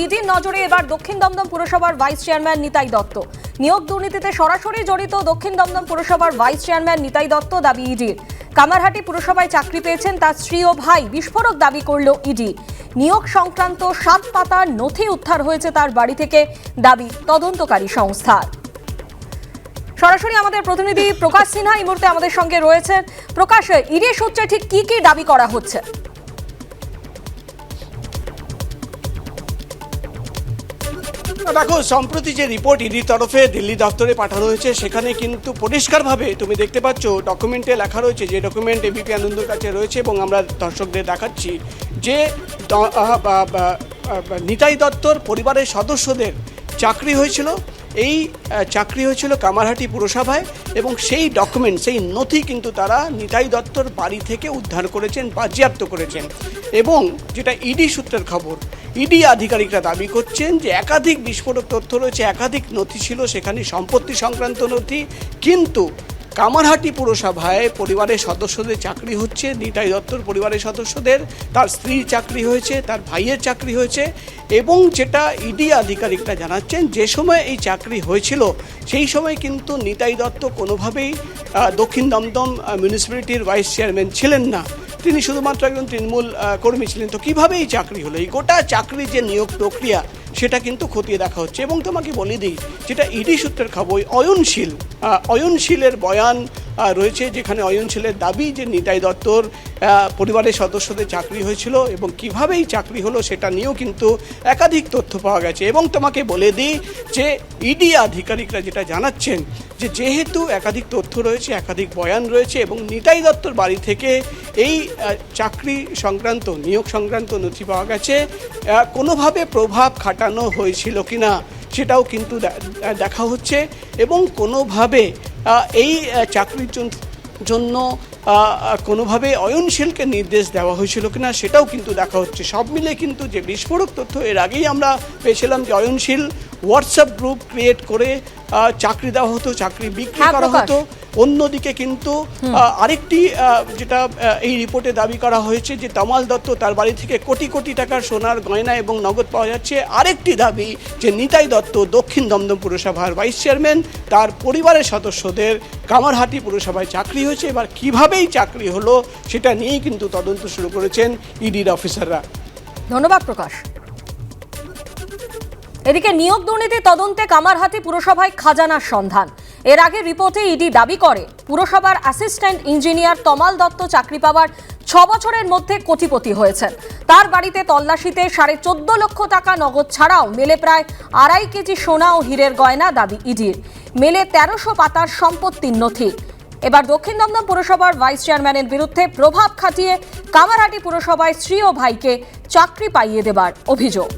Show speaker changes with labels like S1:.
S1: ইডির নজরে এবার দক্ষিণ দমদম পুরসভার ভাইস চেয়ারম্যান নিতাই দত্ত। নিয়োগ দুর্নীতিতে সরাসরি জড়িত দক্ষিণ দমদম পুরসভার ভাইস চেয়ারম্যান নিতাই দত্ত, দাবি ইডির। কামারহাটি পুরসভায় চাকরি পেয়েছেন তার স্ত্রী ও ভাই, বিস্ফোরক দাবি করল ইডি। নিয়োগ সংক্রান্ত 7 পাতার নথি উদ্ধার হয়েছে তার বাড়ি থেকে, দাবি তদন্তকারী সংস্থার। সরাসরি আমাদের প্রতিনিধি প্রকাশ সিনহা এই মুহূর্তে আমাদের সঙ্গে রয়েছেন। প্রকাশ, ইডি সূত্রে ঠিক কি কি দাবি করা হচ্ছে?
S2: দেখো, সম্প্রতি যে রিপোর্ট ইডির তরফে দিল্লি দপ্তরে পাঠানো হয়েছে সেখানে কিন্তু পরিষ্কারভাবে তুমি দেখতে পাচ্ছ, ডকুমেন্টে লেখা রয়েছে, যে ডকুমেন্ট এবিপি আনন্দর কাছে রয়েছে এবং আমরা দর্শকদের দেখাচ্ছি, যে নিতাই দত্তর পরিবারের সদস্যদের চাকরি হয়েছিল, এই চাকরি হয়েছিল কামারহাটি পুরসভায়, এবং সেই ডকুমেন্ট, সেই নথি কিন্তু তারা নিতাই দত্তর বাড়ি থেকে উদ্ধার করেছেন, বাজেয়াপ্ত করেছেন। এবং যেটা ইডি সূত্রের খবর, ইডি আধিকারিকরা দাবি করছেন যে একাধিক বিস্ফোরক তথ্য রয়েছে, একাধিক নথি ছিল, সেখানে সম্পত্তি সংক্রান্ত নথি, কিন্তু কামারহাটি পুরসভায় পরিবারের সদস্যদের চাকরি হচ্ছে, নিতাই দত্তর পরিবারের সদস্যদের, তার স্ত্রীর চাকরি হয়েছে, তার ভাইয়ের চাকরি হয়েছে। এবং যেটা ইডি আধিকারিকরা জানাচ্ছেন, যে সময় এই চাকরি হয়েছিল সেই সময় কিন্তু নিতাই দত্ত কোনোভাবেই দক্ষিণ দমদম মিউনিসিপ্যালিটির ভাইস চেয়ারম্যান ছিলেন না, তিনি শুধুমাত্র একজন তৃণমূল কর্মী ছিলেন। তো কীভাবে এই চাকরি হলো, এই গোটা চাকরির যে নিয়োগ প্রক্রিয়া সেটা কিন্তু খতিয়ে দেখা হচ্ছে। এবং তোমাকে বলে দিই, যেটা ইডি সূত্রের খবর, অয়নশীলের বয়ান রয়েছে, যেখানে অয়নশীলের দাবি যে নিতাই দত্তর পরিবারের সদস্যদের চাকরি হয়েছিল এবং কীভাবে এই চাকরি হলো সেটা নিয়েও কিন্তু একাধিক তথ্য পাওয়া গেছে। এবং তোমাকে বলে দিই যে ইডি আধিকারিকরা যেটা জানাচ্ছেন, যে যেহেতু একাধিক তথ্য রয়েছে, একাধিক বয়ান রয়েছে, এবং নিতাই দত্তর বাড়ি থেকে এই চাকরি সংক্রান্ত, নিয়োগ সংক্রান্ত নথি পাওয়া গেছে, কোনোভাবে প্রভাব খাটানো হয়েছিল কিনা সেটাও কিন্তু দেখা হচ্ছে, এবং কোনোভাবে এই চাকরির জন্য কোনোভাবে অয়নশীলকে নির্দেশ দেওয়া হয়েছিল কিনা সেটাও কিন্তু দেখা হচ্ছে। সব মিলে কিন্তু যে বিস্ফোরক তথ্য এর আগেই আমরা পেয়েছিলাম, যে অয়নশীল হোয়াটসঅ্যাপ গ্রুপ ক্রিয়েট করে চাকরি দেওয়া হতো, চাকরি বিক্রি করা হতো। অন্যদিকে কিন্তু আরেকটি যেটা এই রিপোর্টে দাবি করা হয়েছে, যে তমাল দত্ত, তার বাড়ি থেকে কোটি কোটি টাকার সোনার গয়না এবং নগদ পাওয়া যাচ্ছে। আরেকটি দাবি, যে নিতাই দত্ত দক্ষিণ দমদম পুরসভার ভাইস চেয়ারম্যান, তার পরিবারের সদস্যদের কামারহাটি পুরসভায় চাকরি হয়েছে। এবার কীভাবেই চাকরি হলো সেটা নিয়েই কিন্তু তদন্ত শুরু করেছেন ইডির অফিসাররা।
S1: ধন্যবাদ প্রকাশ। এদিকে নিয়োগ দুর্নীতি তদন্তে কামারহাটি পুরসভায় খাজানার সন্ধান। এর আগে রিপোর্টে ইডি দাবি করে, পুরসভার অ্যাসিস্ট্যান্ট ইঞ্জিনিয়ার তমাল দত্ত চাকরি পাওয়ার 6 বছরের মধ্যে কোটিপতি হয়েছেন। তার বাড়িতে তল্লাশিতে 14.5 লক্ষ টাকা নগদ ছাড়াও মেলে প্রায় 2.5 কেজি সোনা ও হীরের গয়না, দাবি ইডির। মেলে 1300 পাতার সম্পত্তির নথি। এবার দক্ষিণ দমদম পুরসভার ভাইস চেয়ারম্যানের বিরুদ্ধে প্রভাব খাটিয়ে কামারহাটি পুরসভায় স্ত্রী ও ভাইকে চাকরি পাইয়ে দেবার অভিযোগ।